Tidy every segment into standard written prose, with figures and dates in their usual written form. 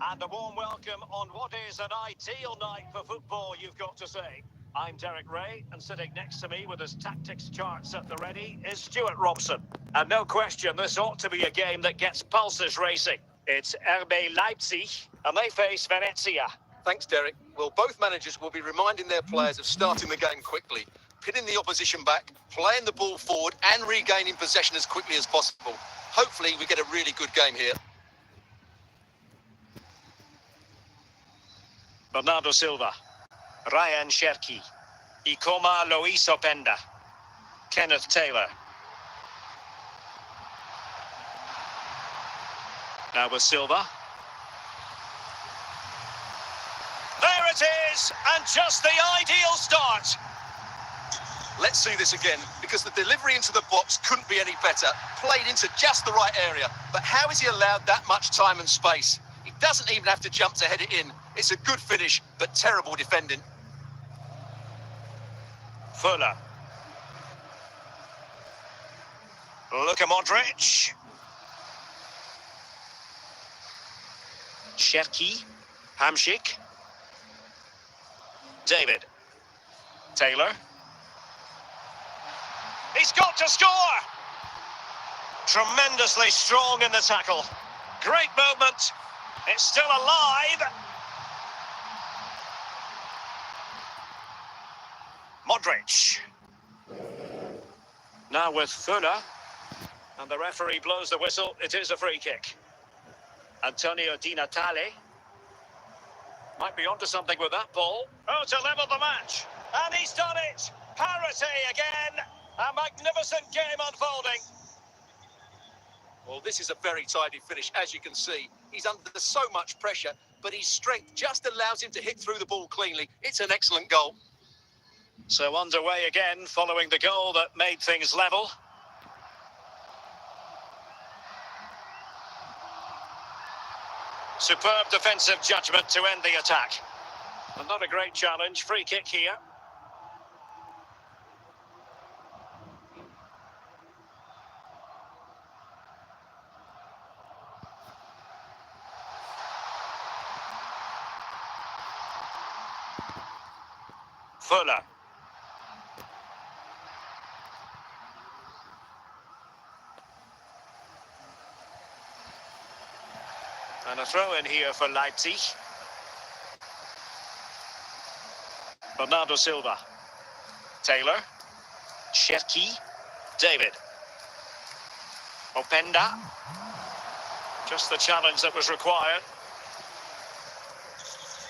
And a warm welcome on what is an ideal night for football, you've got to say. I'm Derek Ray, and sitting next to me with his tactics charts at the ready is Stuart Robson. And no question, this ought to be a game that gets pulses racing. It's RB Leipzig, and they face Venezia. Thanks, Derek. Well, both managers will be reminding their players of starting the game quickly, pinning the opposition back, playing the ball forward, and regaining possession as quickly as possible. Hopefully, we get a really good game here. Bernardo Silva, Ryan Cherki, Ikoma Luis Openda, Kenneth Taylor. Now with Silva. There it is, and just the ideal start. Let's see this again, because the delivery into the box couldn't be any better. Played into just the right area. But how is he allowed that much time and space? He doesn't even have to jump to head it in. It's a good finish, but terrible defending. Fuller. Luka Modric. Cherki. Hamšík. David. Taylor. He's got to score! Tremendously strong in the tackle. Great movement. It's still alive. Modric. Now with Fuller. And the referee blows the whistle. It is a free kick. Antonio Di Natale. Might be onto something with that ball. Oh, to level the match. And he's done it. Parity again. A magnificent game unfolding. Well, this is a very tidy finish, as you can see. He's under so much pressure, but his strength just allows him to hit through the ball cleanly. It's an excellent goal. So underway again, following the goal that made things level. Superb defensive judgment to end the attack. And not a great challenge. Free kick here. Fuller. And a throw in here for Leipzig. Bernardo Silva. Taylor. Cherki. David. Openda. Just the challenge that was required.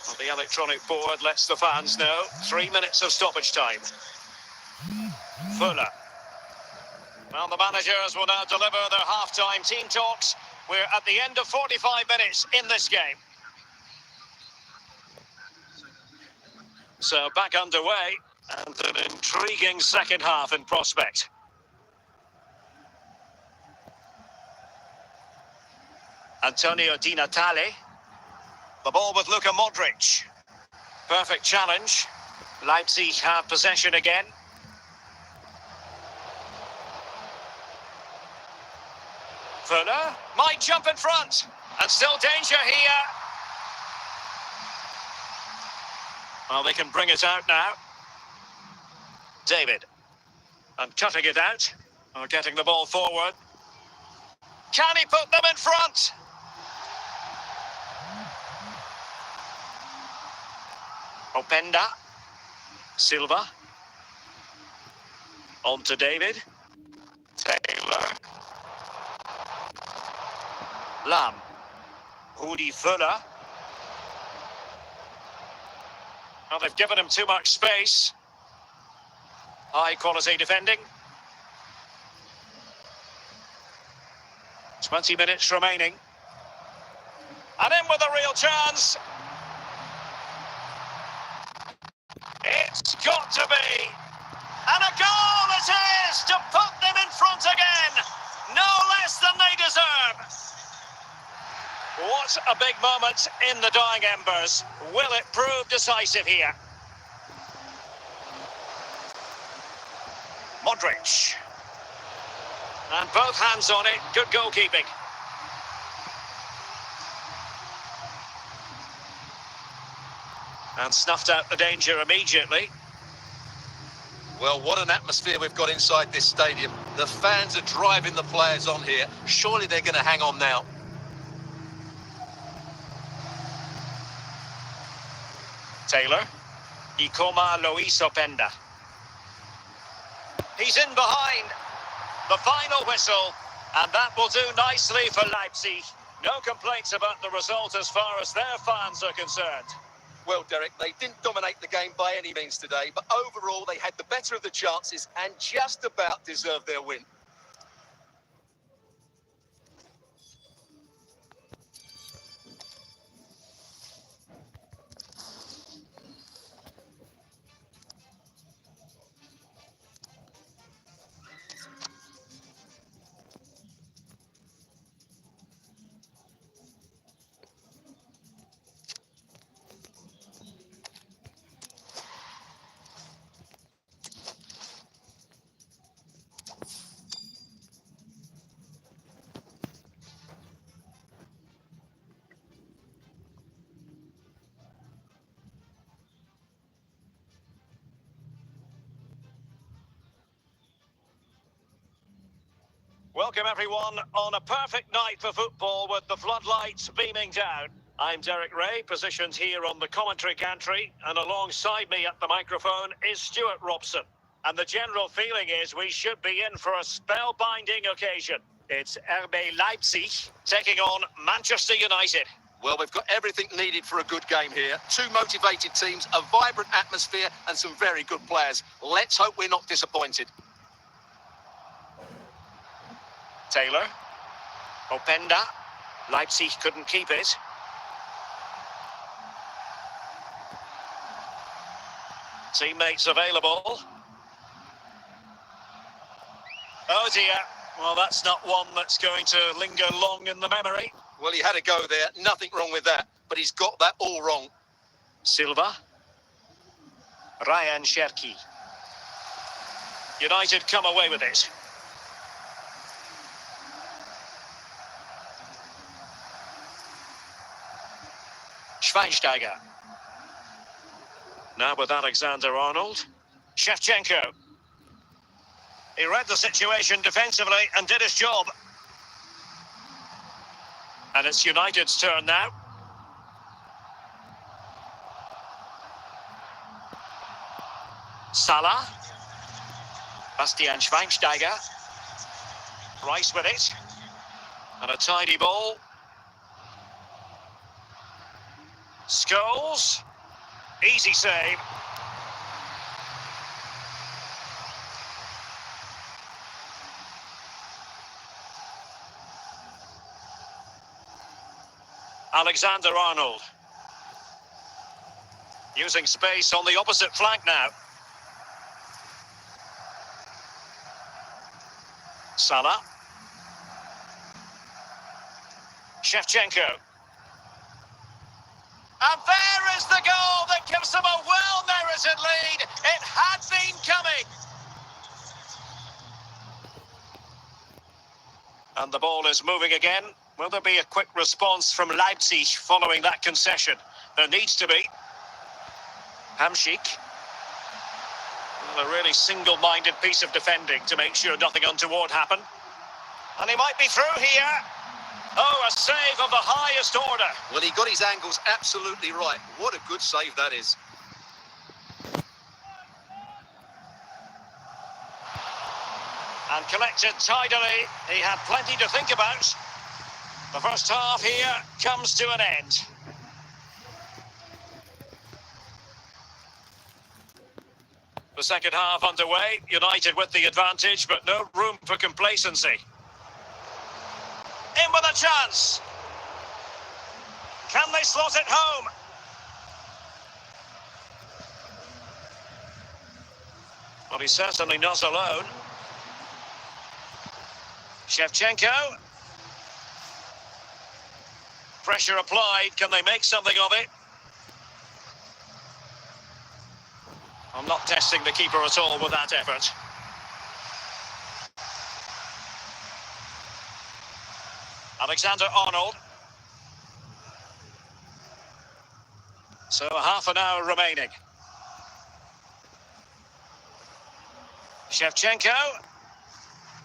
Well, the electronic board lets the fans know. 3 minutes of stoppage time. Fuller. Well, the managers will now deliver their half-time team talks. We're at the end of 45 minutes in this game. So back underway, and an intriguing second half in prospect. Antonio Di Natale. The ball with Luka Modric. Perfect challenge. Leipzig have possession again. Fuller might jump in front. And still danger here. Well, they can bring it out now. David. And cutting it out. Or getting the ball forward. Can he put them in front? Openda. Silva. On to David. Taylor. Lam. Rudi Fuller. Well, they've given him too much space. High quality defending. 20 minutes remaining. And in with a real chance. It's got to be. And a goal it is to put them in front again. No less than they deserve. What a big moment in the dying embers. Will it prove decisive here? Modric. And both hands on it. Good goalkeeping. And snuffed out the danger immediately. Well, what an atmosphere we've got inside this stadium. The fans are driving the players on here. Surely they're going to hang on now. Taylor. Ikoma Lois Openda. He's in behind. The final whistle. And that will do nicely for Leipzig. No complaints about the result as far as their fans are concerned. Well, Derek, they didn't dominate the game by any means today, but overall they had the better of the chances and just about deserved their win. Welcome everyone on a perfect night for football with the floodlights beaming down. I'm Derek Ray, positioned here on the commentary gantry, and alongside me at the microphone is Stuart Robson. And the general feeling is we should be in for a spellbinding occasion. It's RB Leipzig taking on Manchester United. Well, we've got everything needed for a good game here. Two motivated teams, a vibrant atmosphere and some very good players. Let's hope we're not disappointed. Taylor. Openda. Leipzig couldn't keep it. Teammates available. Oh dear. Well, that's not one that's going to linger long in the memory. Well, he had a go there. Nothing wrong with that. But he's got that all wrong. Silva. Ryan Cherki. United come away with it. Schweinsteiger. Now with Alexander-Arnold. Shevchenko. He read the situation defensively and did his job. And it's United's turn now. Salah. Bastian Schweinsteiger. Rice with it. And a tidy ball. Scholes. Easy save. Alexander-Arnold. Using space on the opposite flank now. Salah. Shevchenko. And there is the goal that gives them a well-merited lead. It had been coming. And the ball is moving again. Will there be a quick response from Leipzig following that concession? There needs to be. Hamšík. A really single-minded piece of defending to make sure nothing untoward happened. And he might be through here. Oh, a save of the highest order. Well, he got his angles absolutely right. What a good save that is. And collected tidily. He had plenty to think about. The first half here comes to an end. The second half underway. United with the advantage, but no room for complacency. In with a chance. Can they slot it home? Well, he's certainly not alone. Shevchenko. Pressure applied. Can they make something of it? I'm not testing the keeper at all with that effort. Alexander-Arnold. So half an hour remaining. Shevchenko.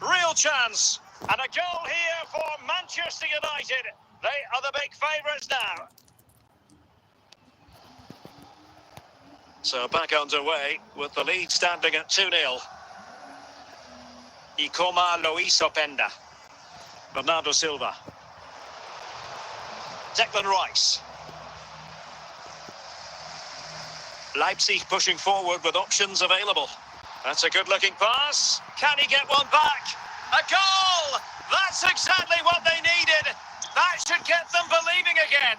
Real chance. And a goal here for Manchester United. They are the big favourites now. So back underway with the lead standing at 2-0. Ikoma Luis Openda. Bernardo Silva. Declan Rice. Leipzig pushing forward with options available. That's a good-looking pass. Can he get one back? A goal! That's exactly what they needed. That should get them believing again.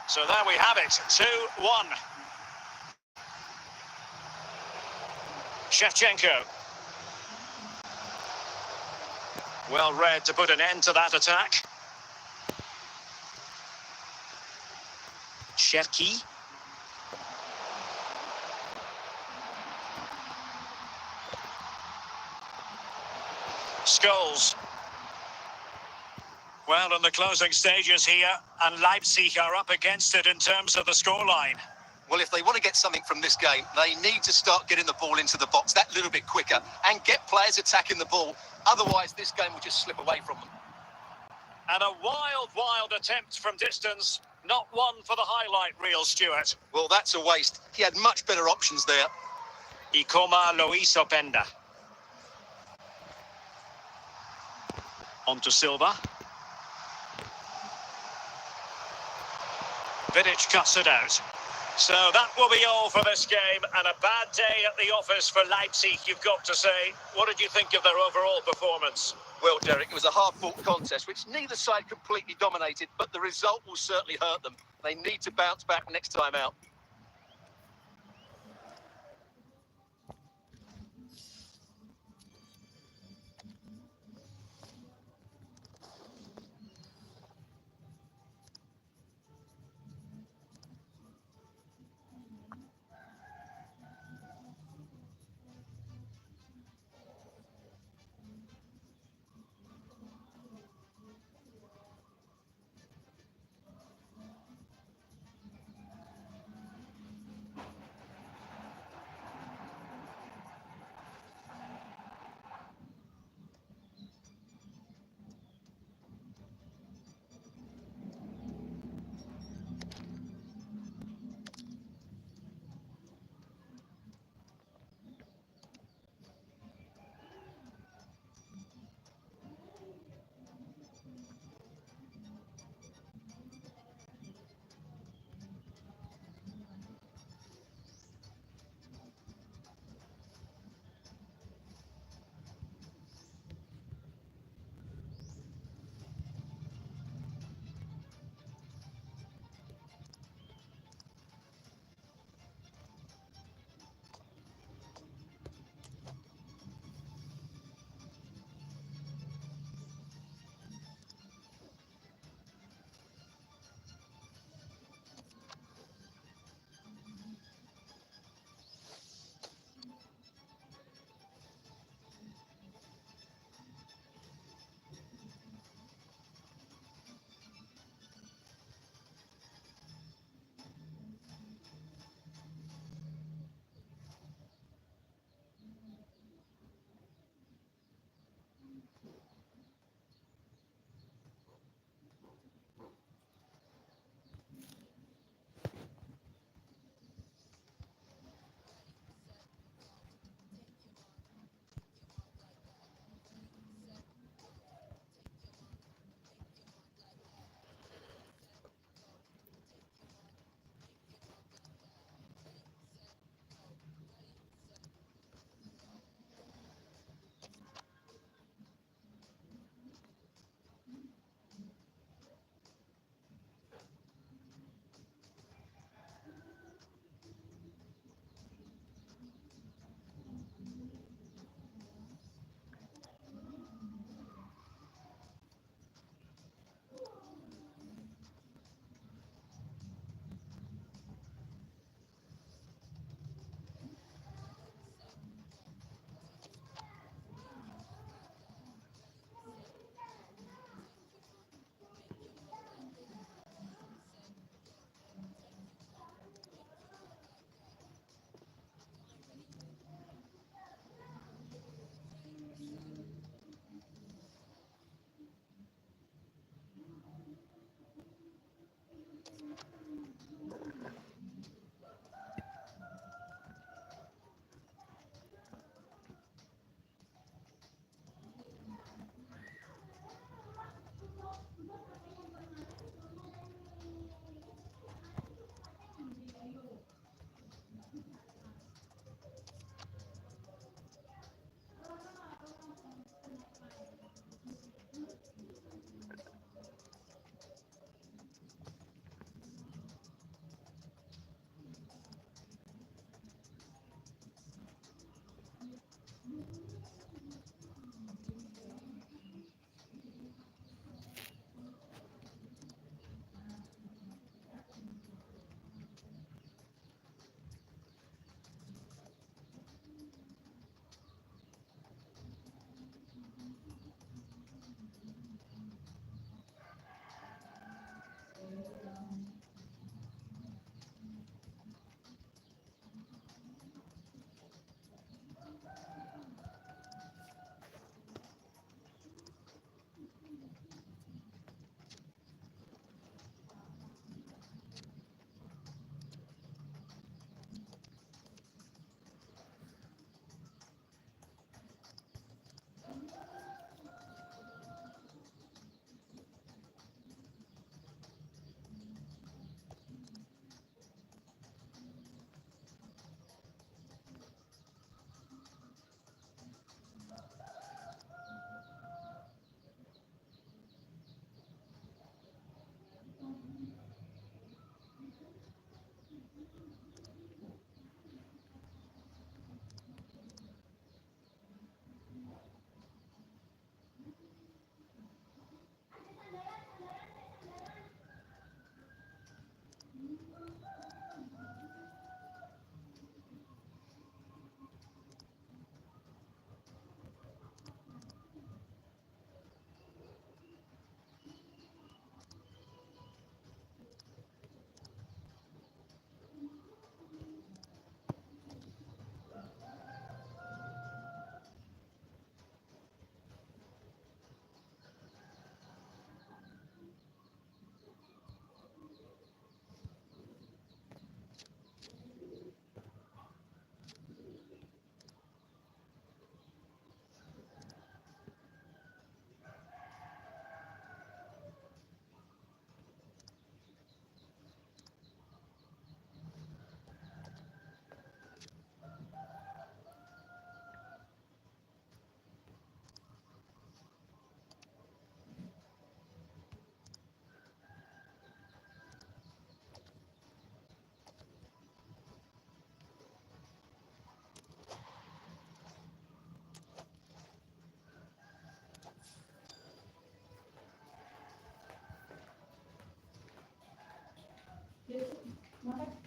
So there we have it, 2-1. Shevchenko. Well read to put an end to that attack. Cherki. Scholes. Well, in the closing stages here, and Leipzig are up against it in terms of the scoreline. Well, if they want to get something from this game, they need to start getting the ball into the box that little bit quicker and get players attacking the ball. Otherwise, this game will just slip away from them. And a wild attempt from distance. Not one for the highlight reel, Stuart. Well, that's a waste. He had much better options there. Ikoma Luis Openda. On to Silva. Vidic cuts it out. So that will be all for this game, and a bad day at the office for Leipzig, you've got to say. What did you think of their overall performance? Well, Derek, it was a hard-fought contest, which neither side completely dominated, but the result will certainly hurt them. They need to bounce back next time out.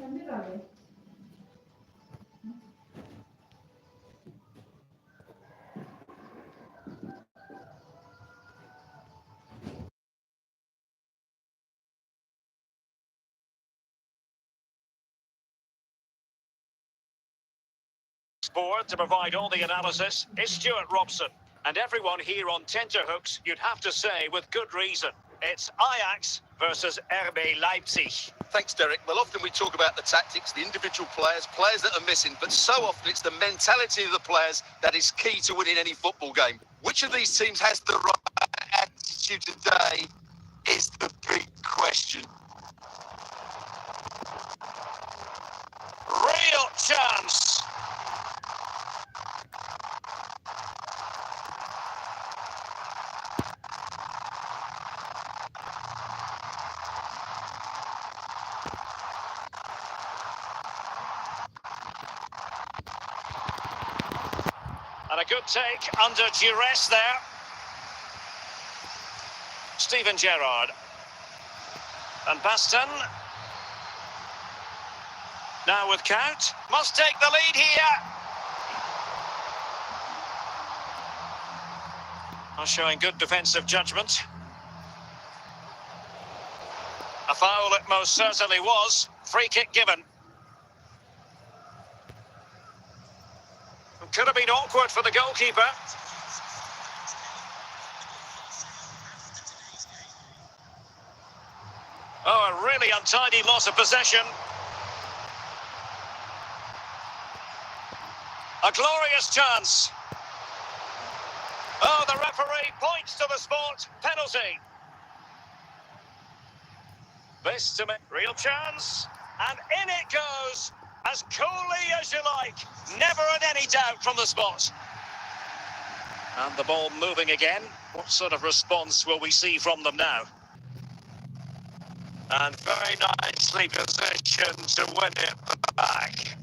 Sambil kali. Board to provide all the analysis is Stuart Robson. And everyone here on tenterhooks, you'd have to say with good reason. It's Ajax versus RB Leipzig. Thanks, Derek. Well, often we talk about the tactics, the individual players that are missing, but so often it's the mentality of the players that is key to winning any football game. Which of these teams has the right attitude today is the big question. Real chance. And a good take under duress there. Steven Gerrard. And Baston. Now with count. Must take the lead here. Are showing good defensive judgment. A foul it most certainly was. Free kick given. Could have been awkward for the goalkeeper. Oh, a really untidy loss of possession. A glorious chance. Oh, the referee points to the spot. Penalty. This to make real chance. And in it goes. As coolly as you like. Never had any doubt from the spot. And the ball moving again. What sort of response will we see from them now? And very nicely positioned to win it back.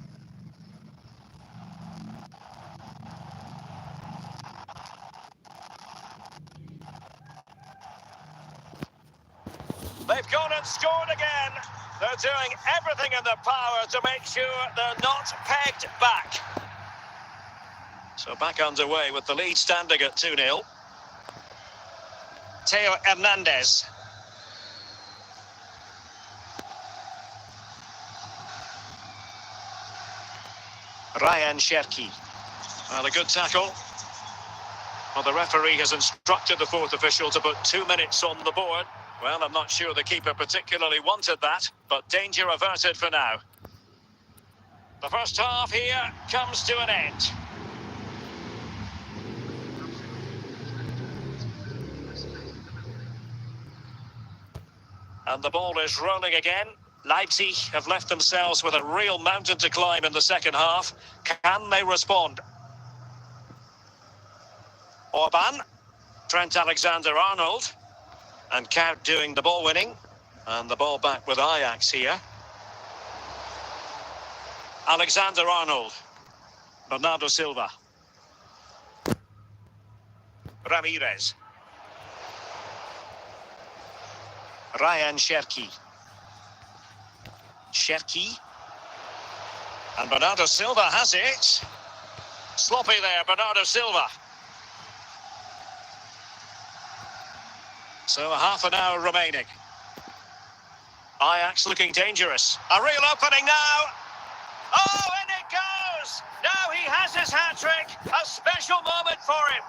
They've gone and scored again. They're doing everything in their power to make sure they're not pegged back. So back underway with the lead standing at 2-0. Theo Hernandez. Ryan Cherki. Well, a good tackle. Well, the referee has instructed the fourth official to put 2 minutes on the board. Well, I'm not sure the keeper particularly wanted that, but danger averted for now. The first half here comes to an end. And the ball is rolling again. Leipzig have left themselves with a real mountain to climb in the second half. Can they respond? Orban, Trent Alexander-Arnold, and Count doing the ball winning. And the ball back with Ajax here. Alexander-Arnold, Bernardo Silva, Ramirez, Ryan Cherki, and Bernardo Silva has it. Sloppy there, Bernardo Silva. So half an hour remaining. Ajax looking dangerous. A real opening now. Oh, in it goes! Now he has his hat-trick. A special moment for him.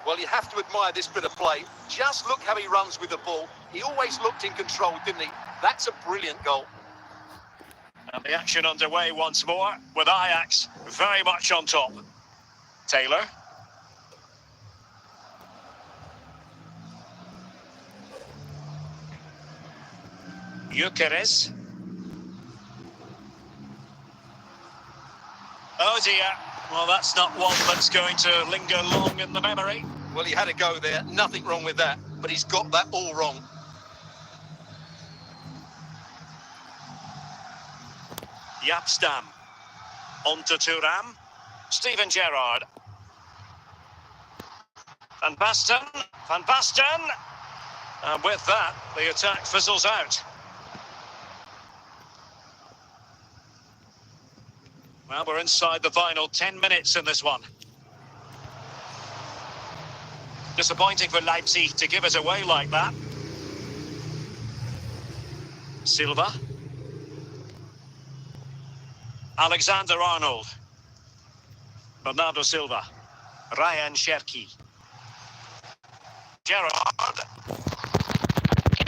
Well, you have to admire this bit of play. Just look how he runs with the ball. He always looked in control, didn't he? That's a brilliant goal. And the action underway once more, with Ajax very much on top. Taylor. Gyökeres. Oh dear. Well, that's not one that's going to linger long in the memory. Well, he had a go there. Nothing wrong with that. But he's got that all wrong. Yapstam. On to Thuram. Steven Gerrard. Van Basten. Van Basten. And with that, the attack fizzles out. Well, we're inside the final 10 minutes in this one. Disappointing for Leipzig to give it away like that. Silva. Alexander-Arnold. Bernardo Silva. Ryan Cherki. Gerrard.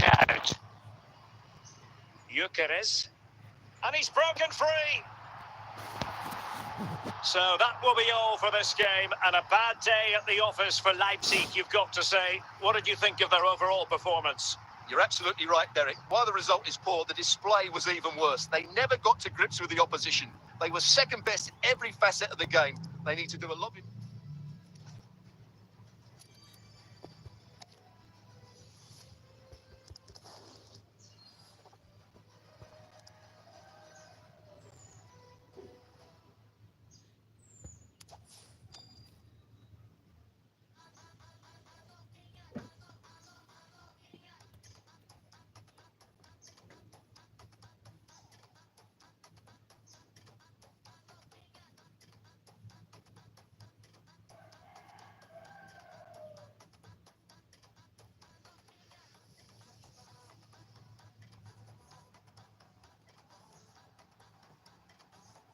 Out. Gyökeres. And he's broken free. So that will be all for this game, and a bad day at the office for Leipzig, you've got to say. What did you think of their overall performance? You're absolutely right, Derek. While the result is poor, the display was even worse. They never got to grips with the opposition. They were second best in every facet of the game. They need to do a lot.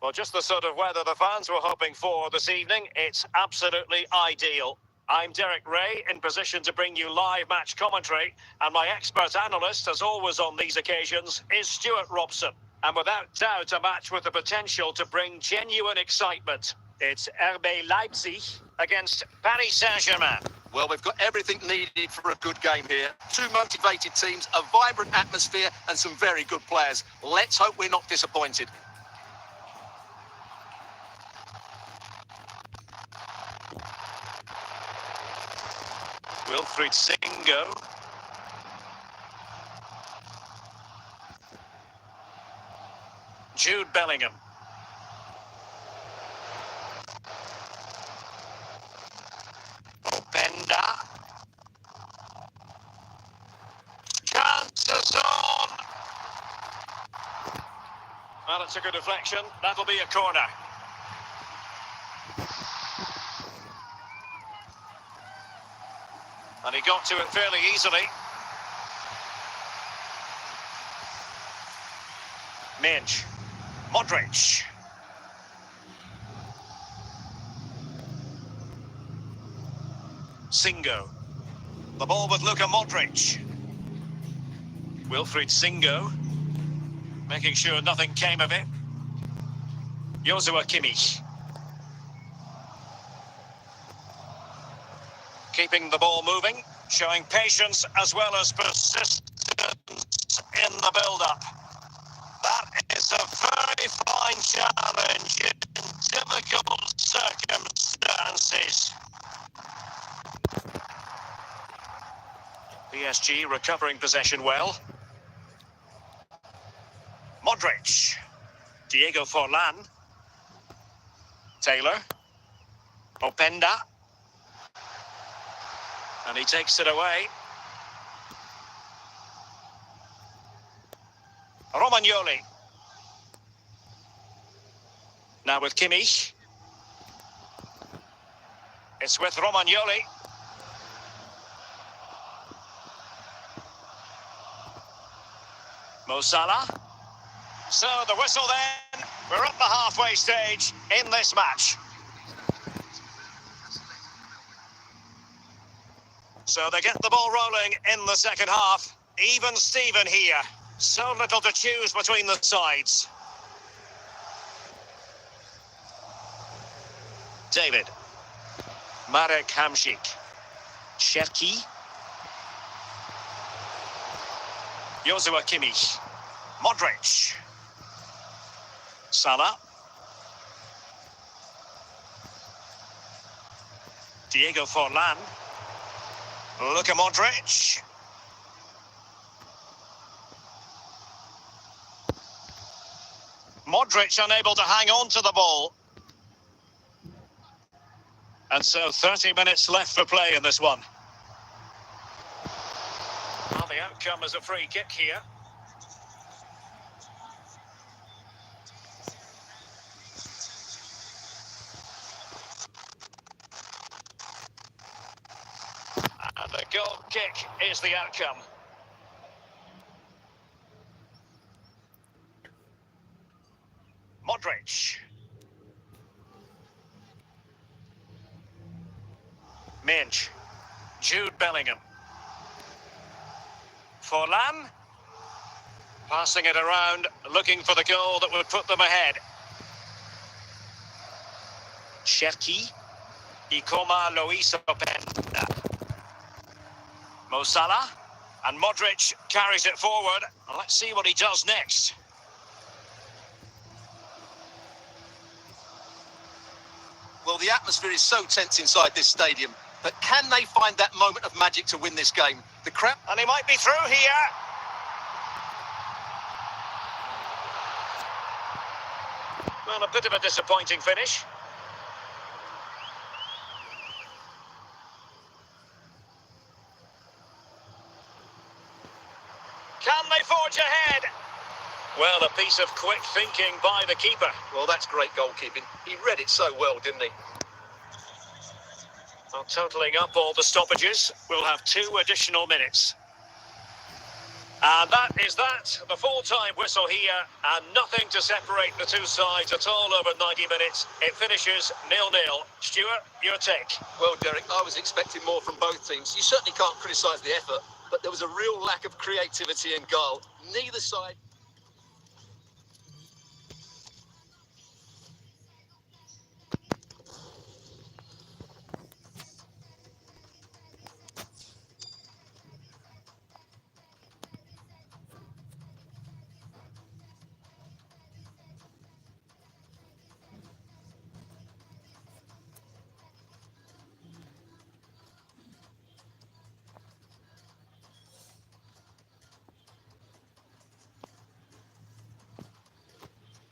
Well, just the sort of weather the fans were hoping for this evening. It's absolutely ideal. I'm Derek Ray, in position to bring you live match commentary, and my expert analyst, as always on these occasions, is Stuart Robson. And without doubt, a match with the potential to bring genuine excitement. It's RB Leipzig against Paris Saint-Germain. Well, we've got everything needed for a good game here. Two motivated teams, a vibrant atmosphere, and some very good players. Let's hope we're not disappointed. Wilfried Singo. Jude Bellingham. Openda. Chances on. Well, it's a good deflection. That'll be a corner. And he got to it fairly easily. Minch. Modric. Singo. The ball with Luka Modric. Wilfried Singo. Making sure nothing came of it. Joshua Kimmich. Keeping the ball moving, showing patience as well as persistence in the build-up. That is a very fine challenge in difficult circumstances. PSG recovering possession well. Modric. Diego Forlan. Taylor. Openda. And he takes it away. Romagnoli. Now with Kimmich. It's with Romagnoli. Mo Salah. So the whistle then. We're at the halfway stage in this match. So they get the ball rolling in the second half. Even Steven here. So little to choose between the sides. David. Marek Hamšík. Cherki. Joshua Kimmich. Modric. Salah. Diego Forlan. Luka Modric. Modric unable to hang on to the ball. And so 30 minutes left for play in this one. Well, the outcome is a free kick here. And the goal kick is the outcome. Modric. Minch. Jude Bellingham. Forlan. Passing it around, looking for the goal that would put them ahead. Cherki. Ikoma Luis Openda. Mo Salah. And Modric carries it forward. Let's see what he does next. Well, the atmosphere is so tense inside this stadium, but can they find that moment of magic to win this game? The crowd... And he might be through here. Well, a bit of a disappointing finish. Can they forge ahead? Well, a piece of quick thinking by the keeper. Well, that's great goalkeeping. He read it so well, didn't he? Well, totalling up all the stoppages, we'll have 2 additional minutes. And that is that. The full-time whistle here, and nothing to separate the two sides at all over 90 minutes. It finishes 0-0. Stuart, your take? Well, Derek, I was expecting more from both teams. You certainly can't criticise the effort, but there was a real lack of creativity and goal. Neither side...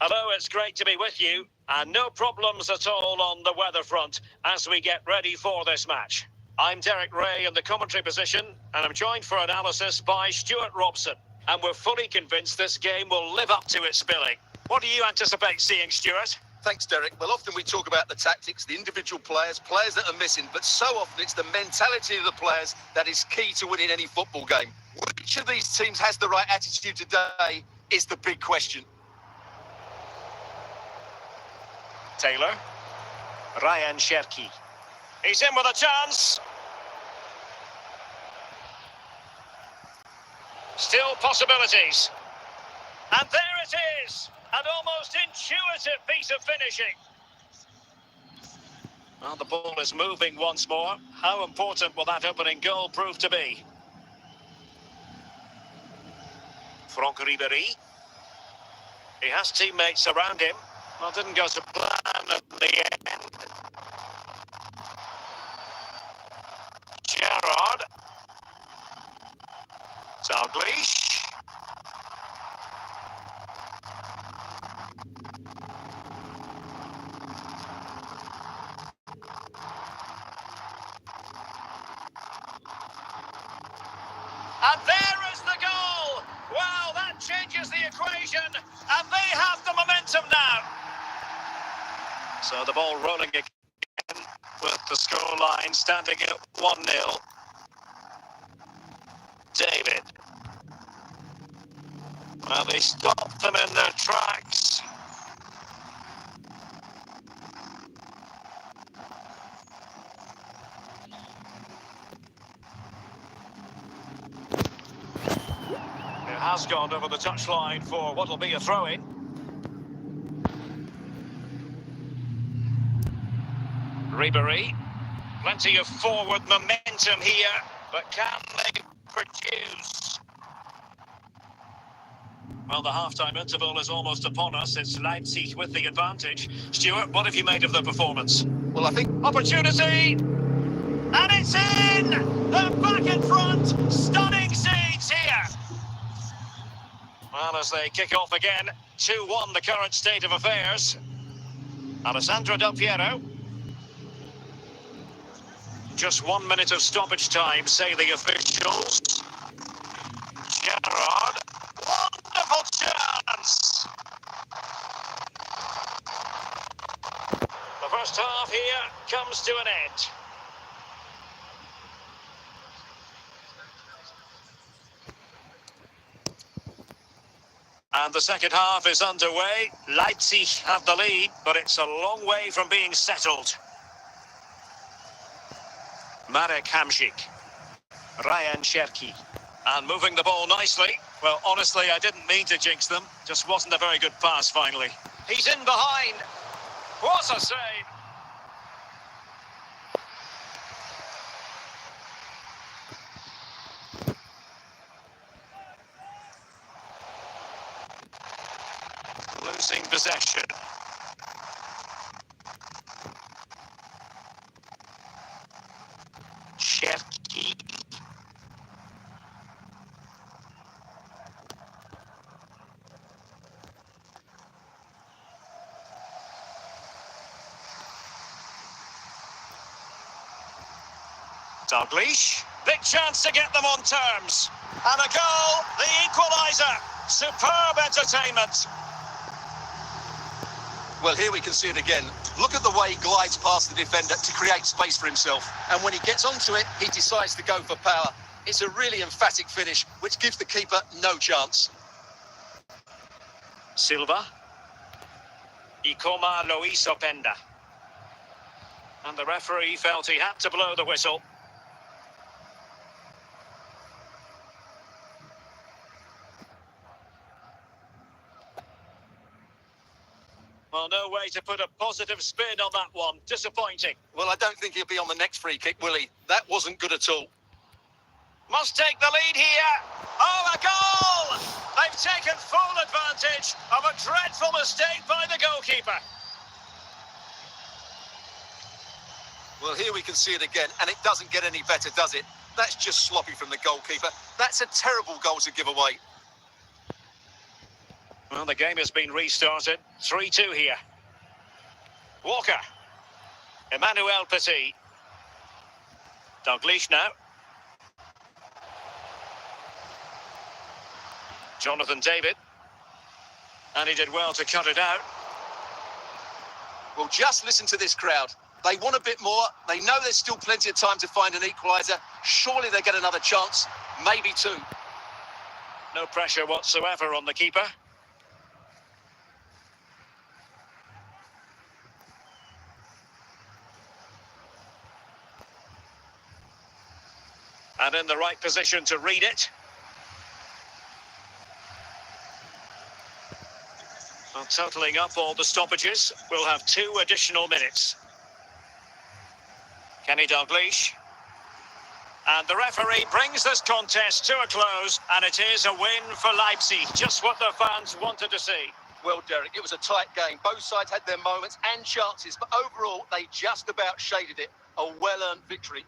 Hello, it's great to be with you, and no problems at all on the weather front as we get ready for this match. I'm Derek Ray in the commentary position, and I'm joined for analysis by Stuart Robson, and we're fully convinced this game will live up to its billing. What do you anticipate seeing, Stuart? Thanks, Derek. Well, often we talk about the tactics, the individual players that are missing, but so often it's the mentality of the players that is key to winning any football game. Which of these teams has the right attitude today is the big question. Taylor. Ryan Cherki. He's in with a chance. Still possibilities. And there it is. An almost intuitive piece of finishing. Well, the ball is moving once more. How important will that opening goal prove to be? Franck Ribéry. He has teammates around him. Well, didn't go to plan at the end. Gerrard. Dalglish. And there is the goal! Wow, that changes the equation, and they have the momentum now. So the ball rolling again with the scoreline standing at 1-0. David. Well, they stopped them in their tracks. It has gone over the touchline for what will be a throw-in. Ribéry, plenty of forward momentum here, but can they produce? Well, the half-time interval is almost upon us. It's Leipzig with the advantage. Stuart, what have you made of the performance? Well, I think... Opportunity! And it's in! They're back in front! Stunning scenes here! Well, as they kick off again, 2-1 the current state of affairs. Alessandro Del Piero. Just 1 minute of stoppage time, say the officials. Gerrard, wonderful chance! The first half here comes to an end. And the second half is underway. Leipzig have the lead, but it's a long way from being settled. Marek Hamsik, Ryan Cherki, and moving the ball nicely. Well, honestly, I didn't mean to jinx them. Just wasn't a very good pass, finally. He's in behind. What a save! Losing possession. Cherki. Dalglish, big chance to get them on terms. And a goal, the equaliser. Superb entertainment. Well, here we can see it again. Look at the way he glides past the defender to create space for himself. And when he gets onto it, he decides to go for power. It's a really emphatic finish, which gives the keeper no chance. Silva. Ikoma Loiso Penda. And the referee felt he had to blow the whistle. Well, no way to put a positive spin on that one. Disappointing. Well, I don't think he'll be on the next free kick, will he? That wasn't good at all. Must take the lead here. Oh, a goal! They've taken full advantage of a dreadful mistake by the goalkeeper. Well, here we can see it again, and it doesn't get any better, does it? That's just sloppy from the goalkeeper. That's a terrible goal to give away. Well, the game has been restarted. 3-2 here. Walker. Emmanuel Petit. Dalglish now. Jonathan David. And he did well to cut it out. Well, just listen to this crowd. They want a bit more. They know there's still plenty of time to find an equaliser. Surely they'll get another chance. Maybe two. No pressure whatsoever on the keeper. And in the right position to read it. Well, totalling up all the stoppages, we'll have 2 additional minutes. Kenny Dalglish. And the referee brings this contest to a close, and it is a win for Leipzig. Just what the fans wanted to see. Well, Derek, it was a tight game. Both sides had their moments and chances, but overall, they just about shaded it. A well-earned victory.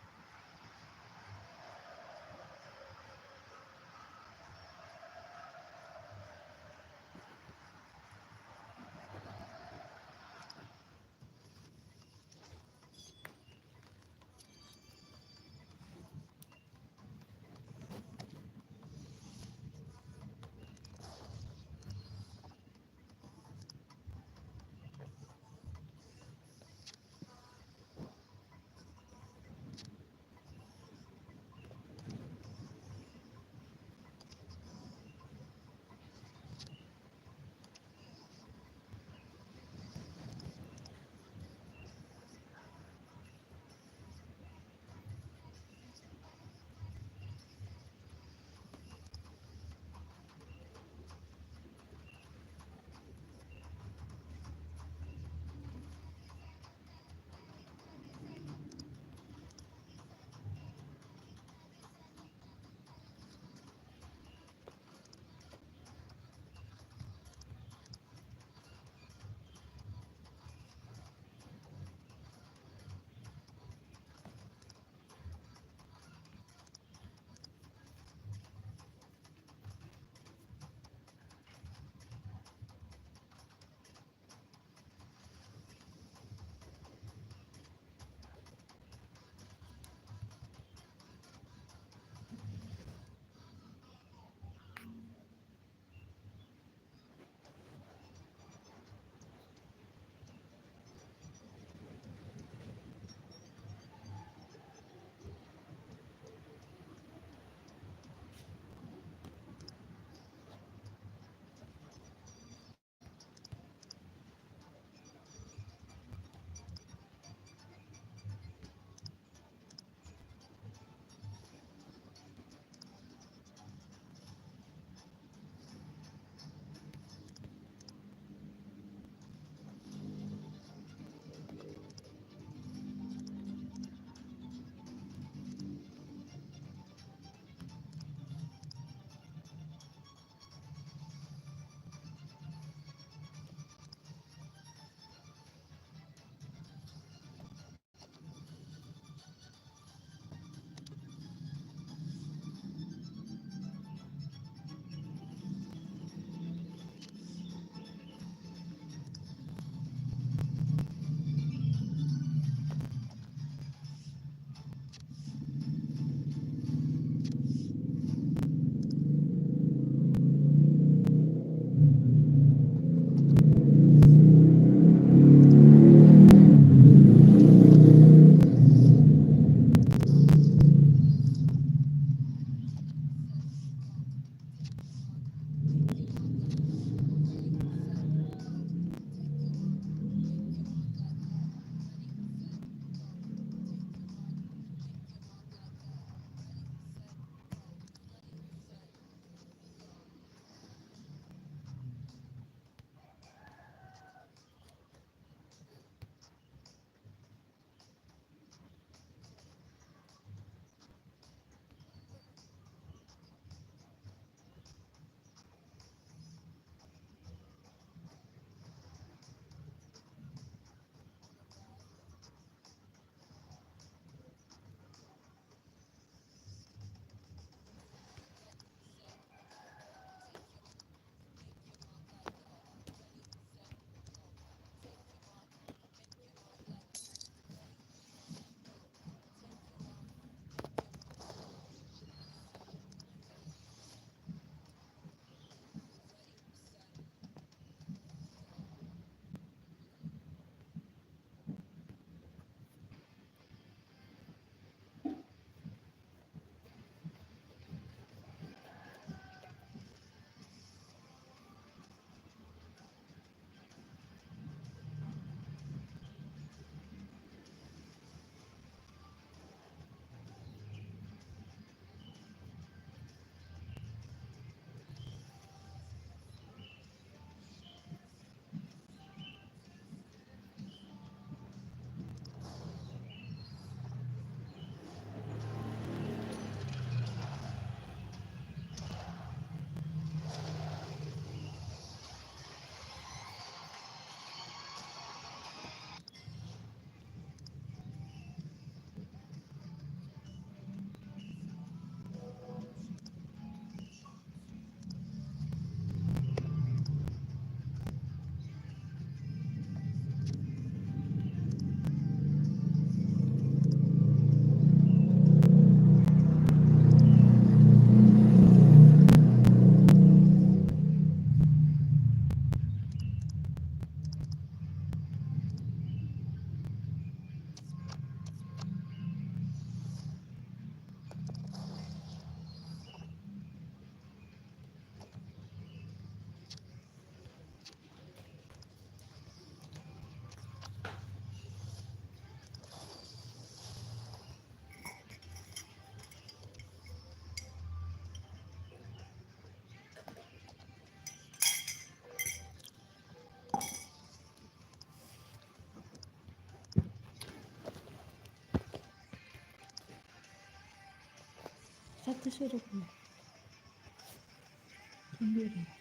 Satu suruh sendiri.